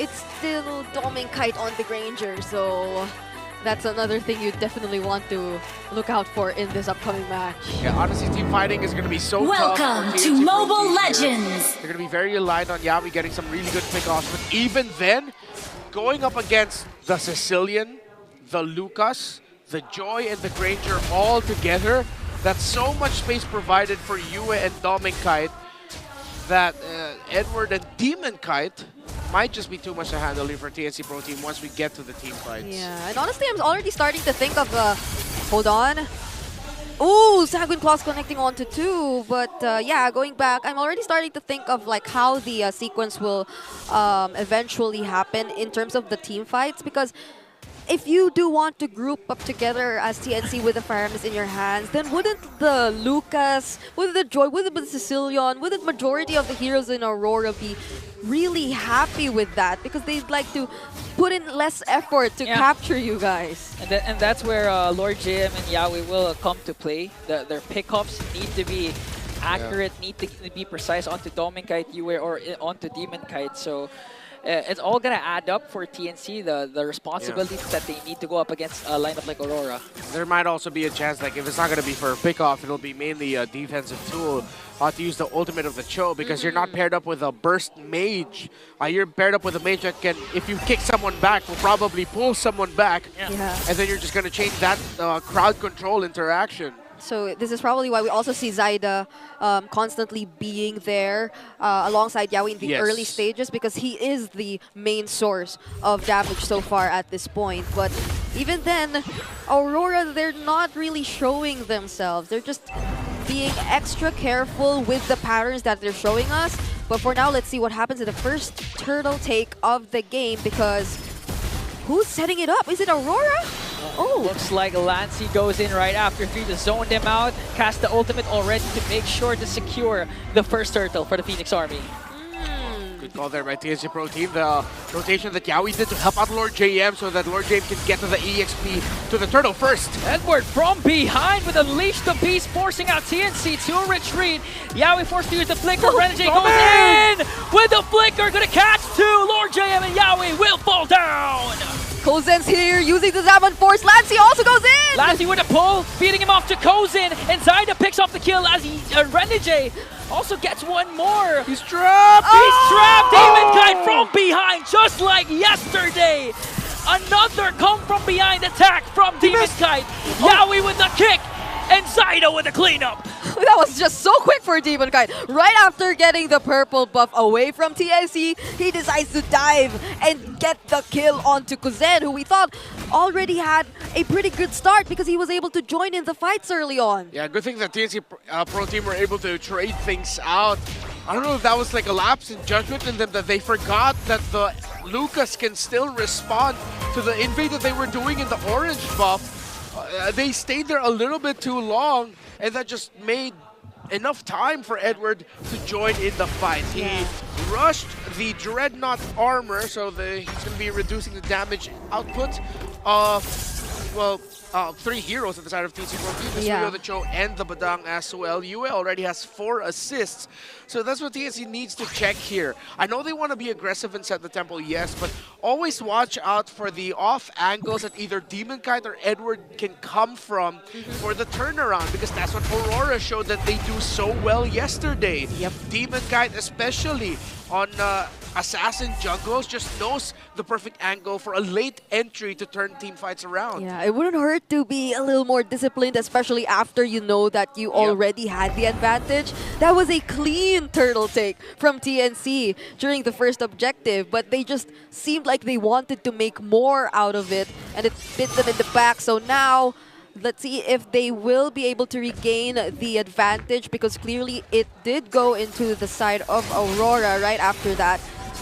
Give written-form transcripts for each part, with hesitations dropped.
it's still Doming Kite on the Granger, so that's another thing you definitely want to look out for in this upcoming match. Yeah, honestly, team fighting is going to be so tough. Welcome to Mobile Legends! They're going to be very reliant on Yawi getting some really good pickoffs, but even then, going up against the Sicilian, the Lucas, the Joy, and the Granger all together, that's so much space provided for Yue and Doming Kite that Edward and Demon Kite might just be too much to handle here for TNC Pro Team once we get to the team fights. Yeah, and honestly, I'm already starting to think of, hold on. Ooh, Sanguine Claws connecting onto 2, but yeah, going back, I'm already starting to think of like how the sequence will eventually happen in terms of the team fights, because if you do want to group up together as TNC with the Fire Emblem in your hands, then wouldn't the Lucas, wouldn't the Joy, wouldn't the Sicilian, wouldn't majority of the heroes in Aurora be really happy with that? Because they'd like to put in less effort to capture you guys. And that's where Lord JM and Yawi will come to play. Their pickups need to be accurate, need to be precise onto Doming Kite, Yue, or onto Demon Kite. So it's all gonna add up for TNC, the responsibilities that they need to go up against a lineup like Aurora. There might also be a chance, like if it's not gonna be for a pickoff, it'll be mainly a defensive tool to use the ultimate of the Cho, because you're not paired up with a burst mage. You're paired up with a mage that can, if you kick someone back, will probably pull someone back, and then you're just gonna change that crowd control interaction. So this is probably why we also see Zaida constantly being there alongside Yawi in the early stages, because he is the main source of damage so far at this point. But even then, Aurora, they're not really showing themselves. They're just being extra careful with the patterns that they're showing us. But for now, let's see what happens in the first turtle take of the game, because who's setting it up? Is it Aurora? Oh, looks like Lancy goes in right after 3 to zone them out, cast the ultimate already to make sure to secure the first turtle for the Phoenix Army. Good call there by TNC Pro Team. The rotation that Yawi did to help out Lord JM so that Lord JM can get to the EXP to the turtle first. Edward from behind with Unleash the Beast, forcing out TNC to retreat. Yawi forced to use the flicker. Renegade goes in with the flicker, gonna catch 2. Lord JM and Yawi will fall down. Kozen's here using the Zaman Force. Lancey also goes in! Lancey with a pull, feeding him off to Kozin, and Zaida picks off the kill as Renegade also gets one more. He's trapped! He's trapped! Demon Kite from behind, just like yesterday. Another come from behind attack from Demon Kite. Yawi with the kick, and Zaida with the cleanup. That was just so quick for Demon Kite. Right after getting the purple buff away from TNC, he decides to dive and get the kill onto Kozen, who we thought already had a pretty good start because he was able to join in the fights early on. Yeah, good thing that TNC Pro Team were able to trade things out. I don't know if that was like a lapse in judgment in them, that they forgot that the Lucas can still respond to the invade that they were doing in the orange buff. They stayed there a little bit too long, and that just made enough time for Edward to join in the fight. He rushed the Dreadnought armor, so he's going to be reducing the damage output of, well, 3 heroes at the side of TNC Pro Team, the Suyo, the Cho, and the Badang as well. Yue already has 4 assists, so that's what TNC needs to check here. I know they want to be aggressive and set the tempo, yes, but always watch out for the off angles that either Demon Kite or Edward can come from for the turnaround, because that's what Aurora showed that they do so well yesterday. Demon Kite especially on Assassin jungles just knows the perfect angle for a late entry to turn team fights around. Yeah, it wouldn't hurt to be a little more disciplined, especially after you know that you already had the advantage. That was a clean turtle take from TNC during the first objective, but they just seemed like they wanted to make more out of it, and it bit them in the back. So now, let's see if they will be able to regain the advantage, because clearly it did go into the side of Aurora right after that.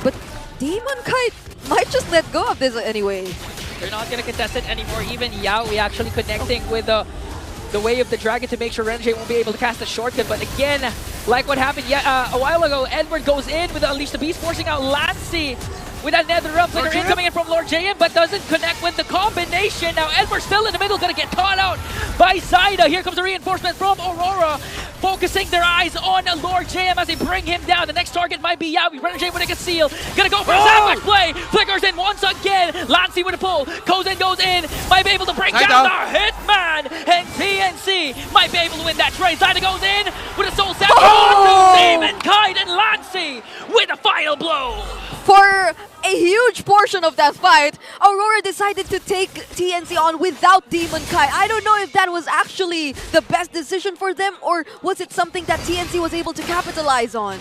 But Demon Kite might just let go of this anyway. They're not going to contest it anymore. Even Yawi actually connecting with the Way of the Dragon to make sure Renegade won't be able to cast a shortcut. But again, like what happened a while ago, Edward goes in with the Unleash the Beast, forcing out Lancy with that Nether Realm flicker incoming in from Lord JM, but doesn't connect with the combination. Now Edward still in the middle, gonna get caught out by Zaida. Here comes the reinforcement from Aurora. focusing their eyes on Lord JM as they bring him down. The next target might be Yawi. Renegade with a conceal. Gonna go for a sandwich play. Flickers in once again. Lancey with a pull. Goes in. Might be able to bring down the Hitman. And TNC might be able to win that trade. Zyda goes in with a soul sand. Demon Kite and Lancey with a final blow. For a huge portion of that fight, Aurora decided to take TNC on without Demon Kai. I don't know if that was actually the best decision for them, or was it something that TNC was able to capitalize on?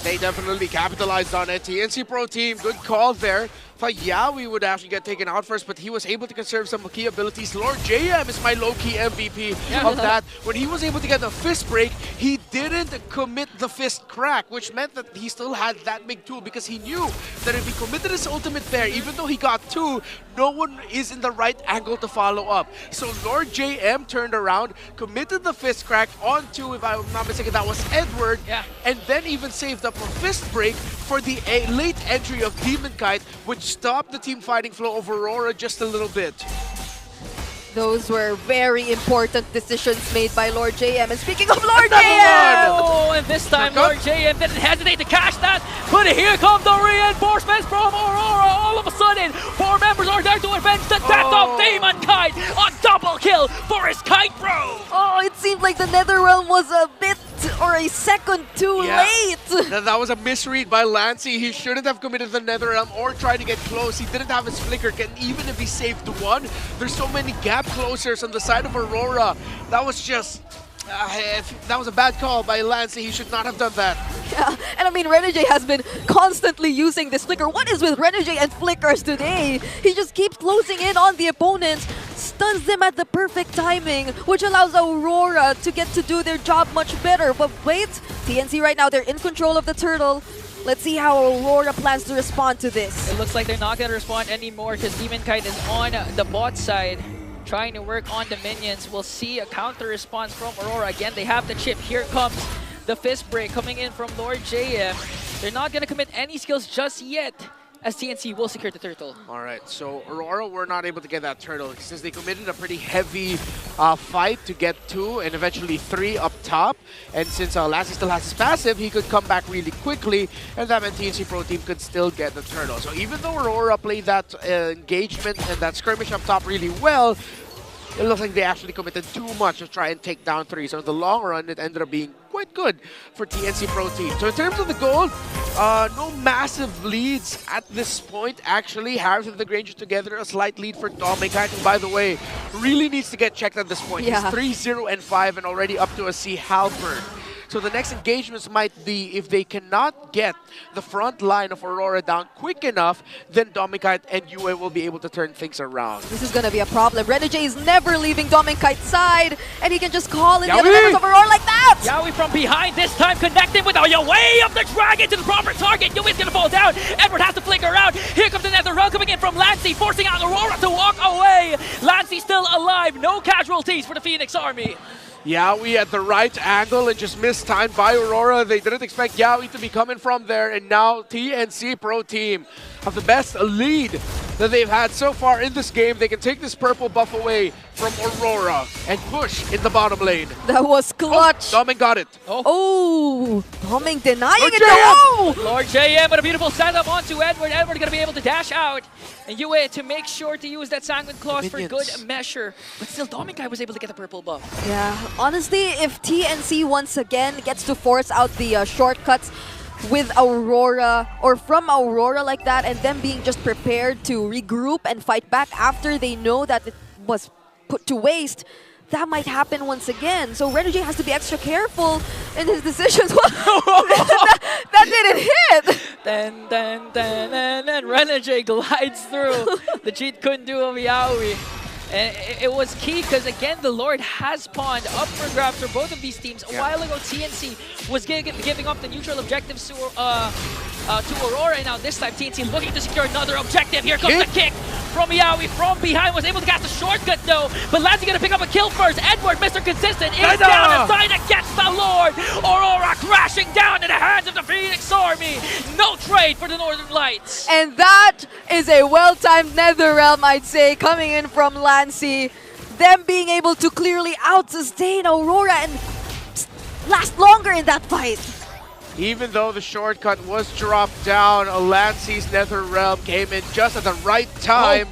They definitely capitalized on it. TNC Pro Team, good call there. Thought Yawi would actually get taken out first, but he was able to conserve some key abilities. Lord JM is my low-key MVP of that. When he was able to get the fist break, he didn't commit the fist crack, which meant that he still had that big tool because he knew that if he committed his ultimate there, even though he got two, no one is in the right angle to follow up. So Lord JM turned around, committed the fist crack onto, if I'm not mistaken, that was Edward, and then even saved up a fist break for the late entry of Demon Kite, which stopped the team fighting flow of Aurora just a little bit. Those were very important decisions made by Lord JM. And speaking of Lord JM! Oh, and this time Lord JM didn't hesitate to cash that. But here come the reinforcements from Aurora. All of a sudden, 4 members are there to avenge the death of Demon Kite. A double kill for his Kite Bro. Oh, it seemed like the Netherrealm was a bit or a second too late. That was a misread by Lancey. He shouldn't have committed the Netherrealm or tried to get close. He didn't have his flicker, and even if he saved one, there's so many gap closers on the side of Aurora. That was just... that was a bad call by Lancey. He should not have done that. Yeah, and I mean, Renegade has been constantly using this flicker. What is with Renegade and flickers today? He just keeps closing in on the opponents, stuns them at the perfect timing, which allows Aurora to get to do their job much better. But wait, TNC right now, they're in control of the turtle. Let's see how Aurora plans to respond to this. It looks like they're not going to respond anymore because Demon Kite is on the bot side, trying to work on the minions. We'll see a counter response from Aurora. Again, they have the chip. Here comes the fist break coming in from Lord JM. They're not going to commit any skills just yet, as TNC will secure the turtle. All right, so Aurora were not able to get that turtle since they committed a pretty heavy fight to get 2 and eventually 3 up top. And since Lassie still has his passive, he could come back really quickly, and that meant TNC Pro Team could still get the turtle. So even though Aurora played that engagement and that skirmish up top really well, it looks like they actually committed too much to try and take down 3. So in the long run, it ended up being quite good for TNC Pro Team. So in terms of the goal, no massive leads at this point. Actually, Harris and the Granger together, a slight lead for Dominic, who, by the way, really needs to get checked at this point. Yeah. He's 3-0-5 and already up to a C halberd. So the next engagements might be, if they cannot get the front line of Aurora down quick enough, then Domikite and Yue will be able to turn things around. This is going to be a problem. Renegade is never leaving Domikite's side, and he can just call in the other members of Aurora like that! Yawi from behind this time, connecting with a way of the dragon to the proper target. Yue's going to fall down. Edward has to flicker out. Here comes another run coming in from Lancey, forcing out Aurora to walk away. Lancey still alive. No casualties for the Phoenix Army. Yawi at the right angle and just missed time by Aurora. They didn't expect Yawi to be coming from there, and now TNC Pro Team have the best lead that they've had so far in this game. They can take this purple buff away from Aurora and push in the bottom lane. That was clutch. Oh, Doming got it. Oh, Doming denying Lord it. JM. Lord JM with a beautiful setup onto Edward. Edward going to be able to dash out. And Yue to make sure to use that Sanguine Claws for good measure. But still, Dominkai was able to get the purple buff. Yeah, honestly, if TNC once again gets to force out the shortcuts with Aurora or from Aurora like that, and them being just prepared to regroup and fight back after they know that it was put to waste, that might happen once again. So Renegade has to be extra careful in his decisions. that didn't hit! Then Renegade glides through. The cheat couldn't do of Yawi. And it was key because, again, the Lord has pawned up for grabs for both of these teams. A while ago, TNC was giving up the neutral objectives to Aurora, and now this time TNC looking to secure another objective. Here comes the kick from Yawi from behind. Was able to cast a shortcut though, but Lancey gonna pick up a kill first. Edward, Mr. Consistent, is down aside against the Lord. Aurora crashing down in the hands of the Phoenix Army. No trade for the Northern Lights. And that is a well-timed Netherrealm, I'd say, coming in from Lancey. Them being able to clearly out-sustain Aurora and last longer in that fight. Even though the shortcut was dropped down, Lancy's Nether Realm came in just at the right time.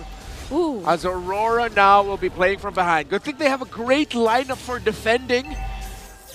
Ooh. As Aurora now will be playing from behind. Good thing they have a great lineup for defending.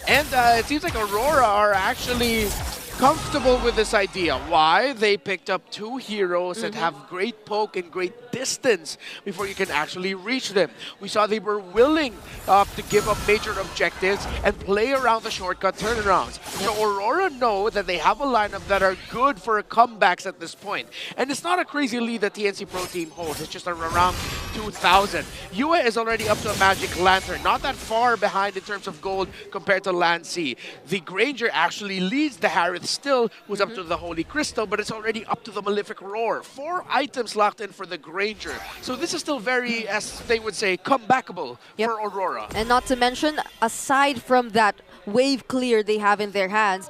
And it seems like Aurora are actually comfortable with this idea. Why? They picked up two heroes that have great poke and great distance before you can actually reach them. We saw they were willing to give up major objectives and play around the shortcut turnarounds. So Aurora know that they have a lineup that are good for comebacks at this point. And it's not a crazy lead that TNC Pro Team holds. It's just around 2,000. Yue is already up to a Magic Lantern, not that far behind in terms of gold compared to Lancy. The Granger actually leads the Harith still, who's up to the Holy Crystal, but it's already up to the Malefic Roar. 4 items locked in for the Granger. So this is still very, as they would say, comebackable for Aurora. And not to mention, aside from that wave clear they have in their hands,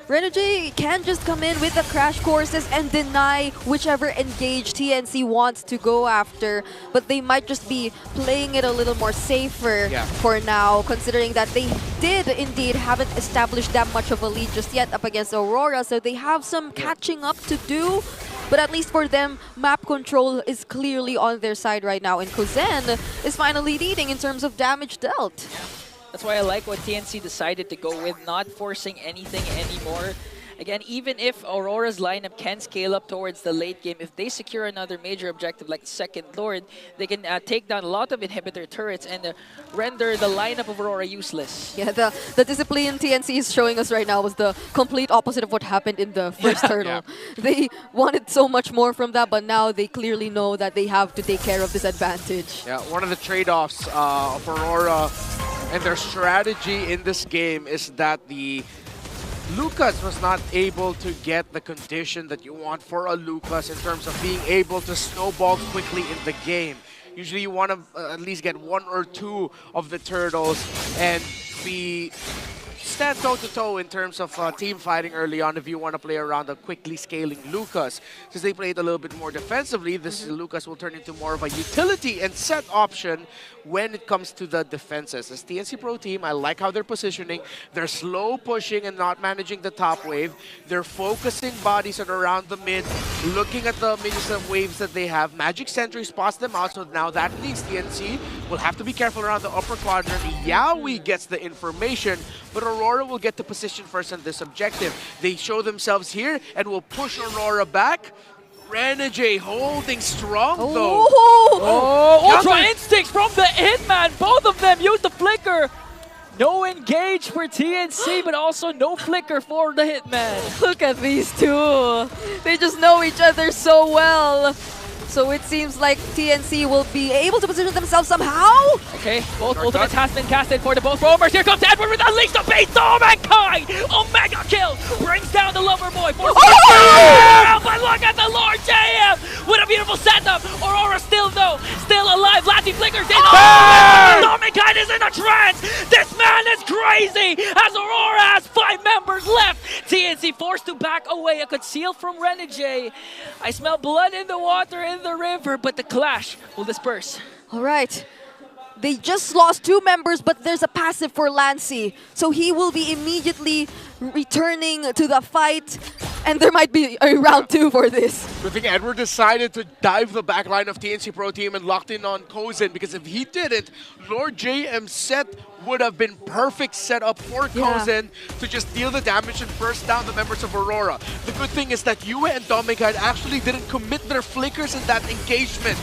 Renegade can just come in with the crash courses and deny whichever engage TNC wants to go after. But they might just be playing it a little more safer for now, considering that they did indeed haven't established that much of a lead just yet up against Aurora. So they have some catching up to do. But at least for them, map control is clearly on their side right now. And Kozen is finally leading in terms of damage dealt. That's why I like what TNC decided to go with, not forcing anything anymore. Again, even if Aurora's lineup can scale up towards the late game, if they secure another major objective like the Second Lord, they can take down a lot of inhibitor turrets and render the lineup of Aurora useless. Yeah, the discipline TNC is showing us right now was the complete opposite of what happened in the first hurdle. They wanted so much more from that, but now they clearly know that they have to take care of this advantage. Yeah, one of the trade-offs of Aurora and their strategy in this game is that the Lucas was not able to get the condition that you want for a Lucas in terms of being able to snowball quickly in the game. Usually you want to at least get 1 or 2 of the turtles and be stand toe-to-toe in terms of team fighting early on if you want to play around a quickly scaling Lucas. Since they played a little bit more defensively, this Lucas will turn into more of a utility and set option when it comes to the defenses. As TNC Pro Team, I like how they're positioning. They're slow pushing and not managing the top wave. They're focusing bodies on around the mid, looking at the minions of waves that they have. Magic Sentry spots them out, so now that means TNC will have to be careful around the upper quadrant. Yaoi gets the information, but Aurora will get the position first on this objective. They show themselves here and will push Aurora back. Renegade holding strong though. Oh, Ultra Instincts from the Hitman. Both of them use the flicker. No engage for TNC, but also no flicker for the Hitman. Look at these two. They just know each other so well. So it seems like TNC will be able to position themselves somehow. Okay, both ultimates has been casted for the both roamers. Here comes Edward with Unleash the Beast. Oh, mankind! Omega kill brings down the lover boy. But look at the Lord JM with a beautiful setup. Aurora still alive. Lassie flickers in. Oh, mankind is in a trance. This man is crazy. As Aurora has 5 members left. TNC forced to back away. A conceal from Renegade. I smell blood in the water in the river, but the clash will disperse. All right. They just lost 2 members, but there's a passive for Lancy. So he will be immediately returning to the fight. And there might be a round 2 for this. I think Edward decided to dive the backline of TNC Pro Team and locked in on Kozen, because if he didn't, Lord JM's set would have been perfect setup for Kozen to just deal the damage and burst down the members of Aurora. The good thing is that Yue and Domingide actually didn't commit their flickers in that engagement.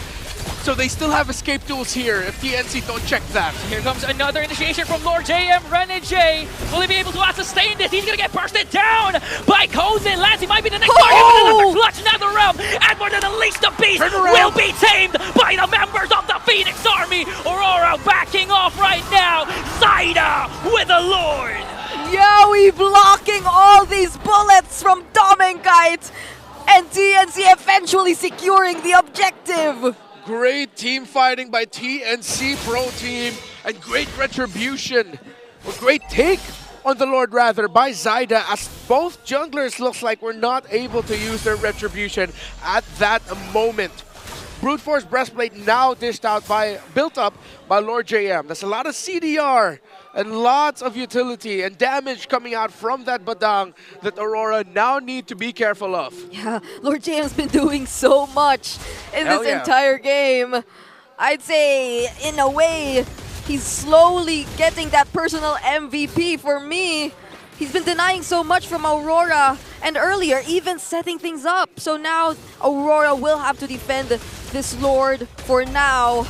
So they still have escape tools here if TNC don't check that. Here comes another initiation from Lord JM. Renegade, will he be able to sustain this? He's going to get bursted down by Kozen. Lancy might be the next target with another clutch Nether Realm. Edward and Unleash the Beast will be tamed by the members of the Phoenix Army. Aurora backing off right now. Zaida with the Lord. Yaoi blocking all these bullets from Domingite. And TNC eventually securing the objective. Great team fighting by TNC Pro Team and great retribution, or great take on the Lord rather by Zaida, as both junglers looks like were not able to use their retribution at that moment. Brute Force Breastplate now built up by Lord JM. That's a lot of CDR and lots of utility and damage coming out from that Badang that Aurora now need to be careful of. Yeah, Lord JM's been doing so much in this entire game. I'd say, in a way, he's slowly getting that personal MVP for me. He's been denying so much from Aurora, and earlier even setting things up. So now Aurora will have to defend this Lord for now.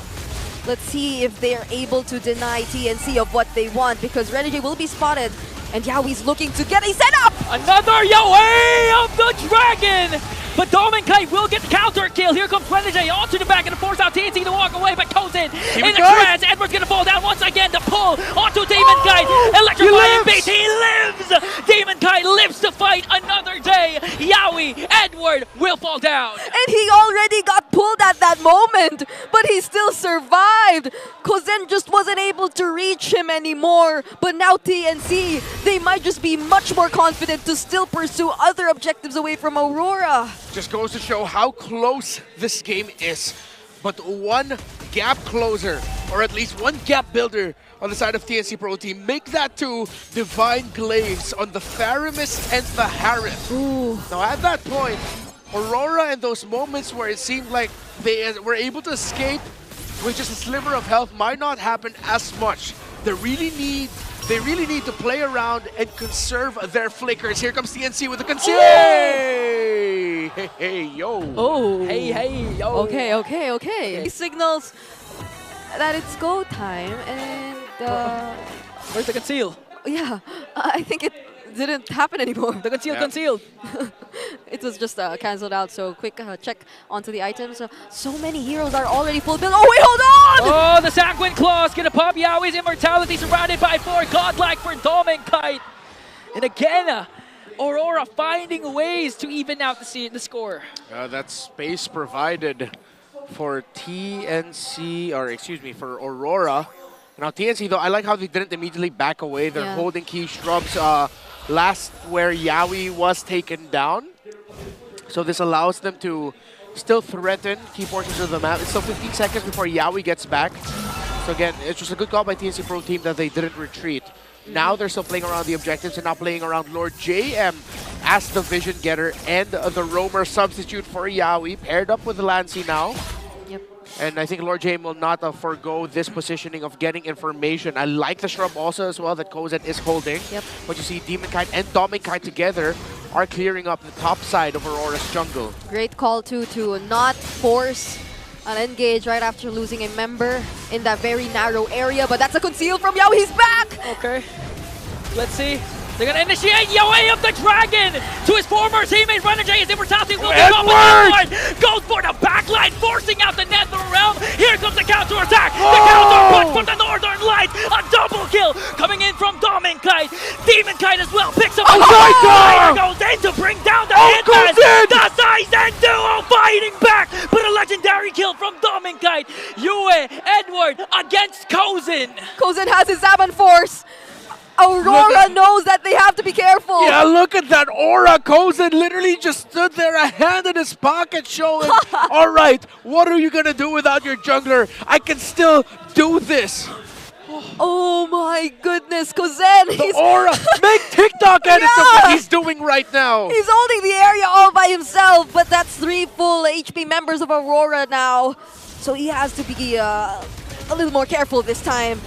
Let's see if they're able to deny TNC of what they want, because Renegade will be spotted, and Yaoi's looking to get a setup! Another Yaoi of the Dragon! But Dominkite will get the counter kill. Here comes Renegade onto the back and force out TNC to walk away, but goes in the trance. Edward's gonna fall down once again. The pull onto Demonkite. Electrifying base. He lives! Demonkite lives to fight another day. Yaoi, Edward will fall down. And he already got pulled at that moment, but he still survived. Kozen just wasn't able to reach him anymore. But now TNC, they might just be much more confident to still pursue other objectives away from Aurora. Just goes to show how close this game is. But one gap closer, or at least one gap builder on the side of TNC Pro Team. Make that two Divine Glaives on the Tharamis and the Harith. Ooh. Now at that point, Aurora in those moments where it seemed like they were able to escape with just a sliver of health might not happen as much. They really need to play around and conserve their flickers. Here comes TNC with the conceal. Hey, hey, hey, yo. Oh. Hey, hey, yo. Okay. He signals that it's go time, and where's the conceal? yeah, I think it didn't happen anymore. The concealed. It was just cancelled out, so quick check onto the items. So many heroes are already full build. Oh wait, hold on! Oh, the Sanguine Claws gonna pop Yaoi's immortality, surrounded by 4 godlike for Dominkite. And again, Aurora finding ways to even out the score. That space provided for TNC, or excuse me, for Aurora. Now TNC though, I like how they didn't immediately back away. They're holding key shrubs last where Yaoi was taken down. So this allows them to still threaten key portions of the map. It's still 15 seconds before Yaoi gets back. So again, it's just a good call by TNC Pro Team that they didn't retreat. Now they're still playing around the objectives and now playing around Lord JM as the Vision Getter and the Roamer substitute for Yaoi, paired up with Lancy now. Yep. And I think Lord JM will not forgo this positioning of getting information. I like the shrub also as well that Kozen is holding. Yep. But you see Demonkite and Dominkite together are clearing up the top side of Aurora's jungle. Great call too to not force an engage right after losing a member in that very narrow area, but that's a conceal from Yaoi. He's back! Okay, let's see. They're gonna initiate Yaoi of the Dragon to his former teammate Renegade. His immortality will be up, Edward goes for the backline, forcing out the Nether Realm. Here comes the counter attack. The counter punch from the Northern Light. A double kill coming in from Dominkite. Demonkite as well picks up a fighter goes in to bring down the Hitman. The Sizen duo fighting back, but a legendary kill from Dominkite. Yue, Edward against Kozen. Kozen has his Zaman Force. Aurora knows that they have to be careful. Yeah, look at that aura. Kozen literally just stood there, a hand in his pocket showing, all right, what are you going to do without your jungler? I can still do this. Oh my goodness, Kozen. The aura. Make TikTok edits of what he's doing right now. He's holding the area all by himself, but that's 3 full HP members of Aurora now. So he has to be a little more careful this time.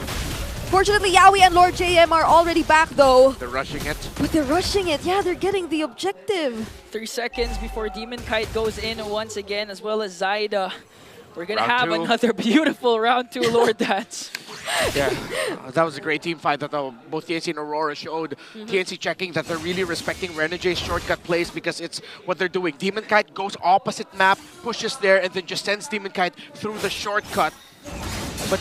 Fortunately, Yaoi and Lord JM are already back though. They're rushing it. But they're rushing it. Yeah, they're getting the objective. 3 seconds before Demonkite goes in once again, as well as Zyda. We're going to have Round 2. another beautiful round 2 Lord Dance. Yeah, that was a great team fight that both TNC and Aurora showed. TNC checking that they're really respecting Renegade's shortcut plays because it's what they're doing. Demonkite goes opposite map, pushes there, and then just sends Demonkite through the shortcut. But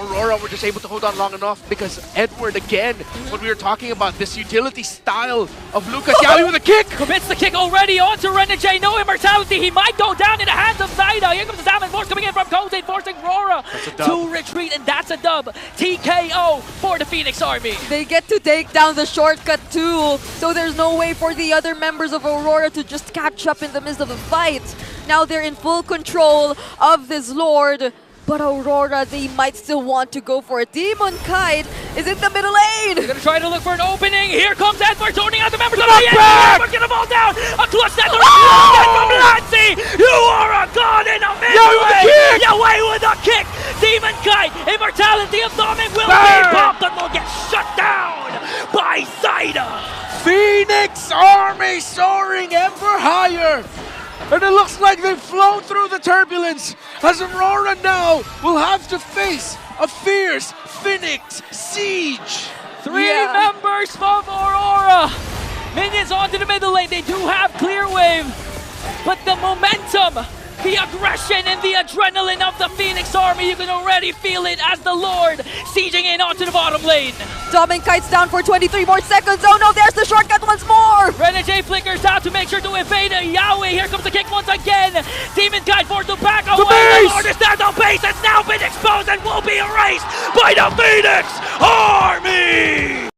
Aurora were just able to hold on long enough because Edward, again, when we were talking about this utility style of Lucas, Yawi with a kick! Commits the kick already onto Renegade. No immortality. He might go down in the hands of Zaida. Here comes the Salmon Force coming in from Coldade, forcing Aurora to retreat, and that's a dub. TKO for the Phoenix Army. They get to take down the shortcut too, so there's no way for the other members of Aurora to just catch up in the midst of the fight. Now they're in full control of this Lord, but Aurora, they might still want to go for it. Demon Kite is in the middle lane! They're gonna try to look for an opening. Here comes Edward joining out the members of the Edward's gonna fall down! A clutch that from Lancy! You are a god in a mid-way! Yahweh with a kick! Demon Kite! Immortality of Dominic will be popped and will get shut down by Zaida! Phoenix Army soaring ever higher! And it looks like they've flown through the turbulence as Aurora now will have to face a fierce Phoenix siege. Three members from Aurora. Minions onto the middle lane. They do have clear wave, but the momentum, the aggression and the adrenaline of the Phoenix Army, you can already feel it as the Lord sieging in onto the bottom lane. Dominic Kite's down for 23 more seconds. Oh no, there's the shortcut once more! Renegade flickers out to make sure to evade Yahweh. Here comes the kick once again. Demon Kite forced to back away. The Lord is down. The base has now been exposed and will be erased by the Phoenix Army!